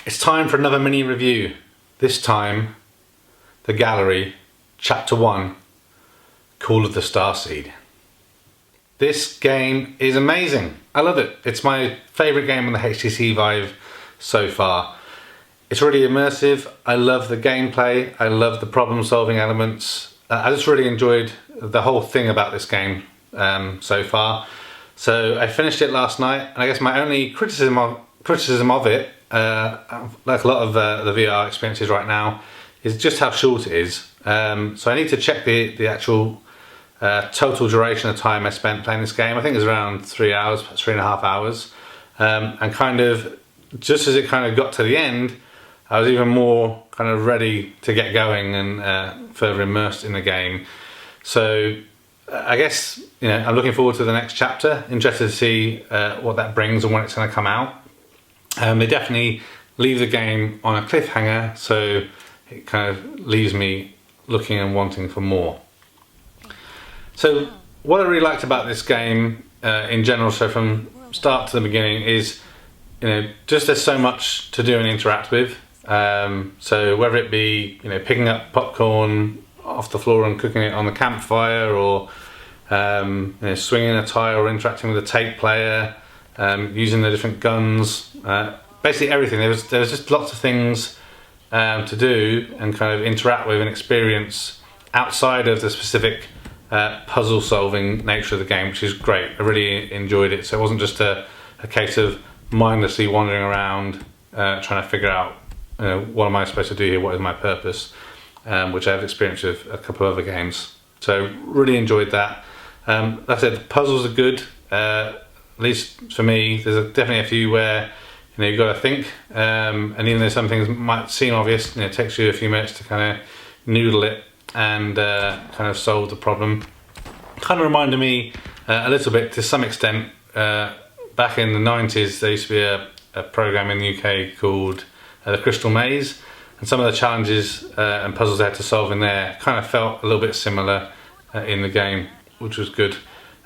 It's time for another mini review. This time, The Gallery, Chapter 1, Call of the Starseed. This game is amazing. I love it. It's my favourite game on the HTC Vive so far. It's really immersive. I love the gameplay. I love the problem solving elements. I just really enjoyed the whole thing about this game so far. So I finished it last night, and I guess my only criticism of it, like a lot of the VR experiences right now, is just how short it is. So I need to check the actual total duration of time I spent playing this game. I think it was around 3 hours, 3.5 hours. And kind of, just as it kind of got to the end, I was even more kind of ready to get going and further immersed in the game. So I guess, you know, I'm looking forward to the next chapter, interested to see what that brings and when it's going to come out. They definitely leave the game on a cliffhanger, so it kind of leaves me looking and wanting for more. So what I really liked about this game in general, so from start to the beginning, is, you know, just there's so much to do and interact with. So whether it be, you know, picking up popcorn off the floor and cooking it on the campfire, or you know, swinging a tire, or interacting with a tape player, using the different guns, basically everything. There was just lots of things to do and kind of interact with and experience outside of the specific puzzle solving nature of the game, which is great. I really enjoyed it. So it wasn't just a case of mindlessly wandering around trying to figure out, you know, what am I supposed to do here, what is my purpose, which I've experienced with a couple of other games. So really enjoyed that. Like I said, the puzzles are good, at least for me. There's definitely a few where, you know, you've got to think, and even though some things might seem obvious, you know, it takes you a few minutes to kind of noodle it and kind of solve the problem. Kind of reminded me a little bit, to some extent, back in the 90s there used to be a program in the UK called the Crystal Maze, and some of the challenges and puzzles they had to solve in there kind of felt a little bit similar in the game, which was good.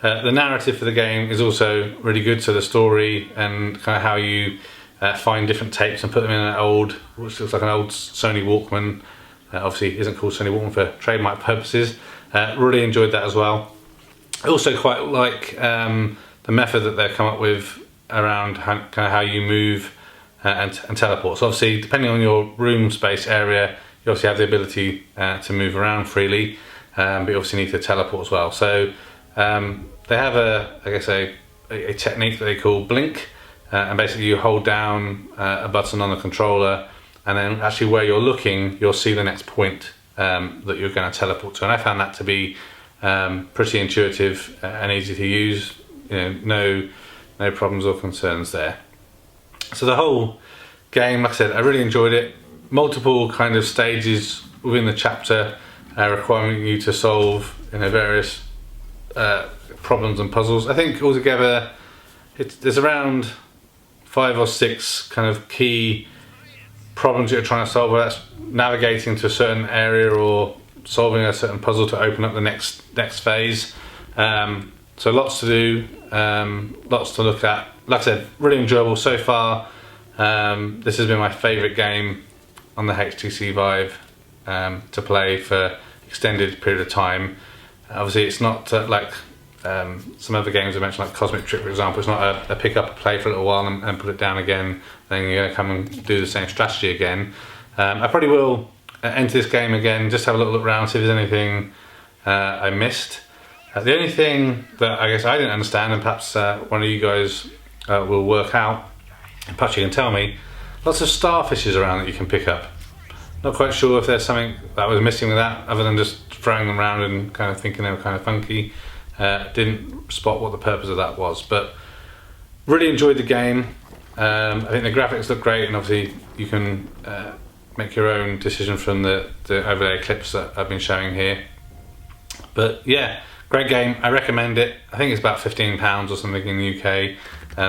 The narrative for the game is also really good, so the story and kind of how you find different tapes and put them in an old, which looks like an old Sony Walkman, obviously isn't called Sony Walkman for trademark purposes. Really enjoyed that as well. I also quite like the method that they've come up with around kind of how you move and teleport. So obviously, depending on your room space area, you obviously have the ability to move around freely, but you obviously need to teleport as well. So they have a technique that they call blink, and basically you hold down a button on the controller, and then actually where you're looking, you'll see the next point that you're going to teleport to. And I found that to be pretty intuitive and easy to use. You know, no problems or concerns there. So the whole game, like I said, I really enjoyed it. Multiple kind of stages within the chapter requiring you to solve, you know, various problems and puzzles. I think altogether there's around 5 or 6 kind of key problems you're trying to solve, whether that's navigating to a certain area or solving a certain puzzle to open up the next phase. So lots to do, lots to look at. Like I said, really enjoyable so far. This has been my favourite game on the HTC Vive to play for extended period of time. Obviously it's not like some other games I mentioned, like Cosmic Trip for example. It's not a pick up, play for a little while and put it down again, then you're going to come and do the same strategy again. I probably will enter this game again, just have a little look around, see if there's anything I missed. The only thing that I guess I didn't understand, and perhaps one of you guys will work out, and perhaps you can tell me, lots of starfishes around that you can pick up. Not quite sure if there's something that was missing with that, other than just throwing them around and kind of thinking they were kind of funky. Didn't spot what the purpose of that was, but really enjoyed the game. I think the graphics look great, and obviously you can make your own decision from the overlay clips that I've been showing here. But yeah, great game. I recommend it. I think it's about £15 or something in the UK,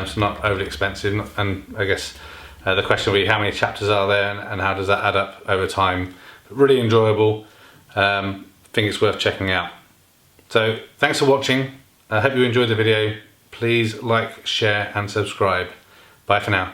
so not overly expensive. And I guess the question will be, how many chapters are there, and how does that add up over time? But really enjoyable. Think it's worth checking out. So thanks for watching. I hope you enjoyed the video. Please like, share and subscribe. Bye for now.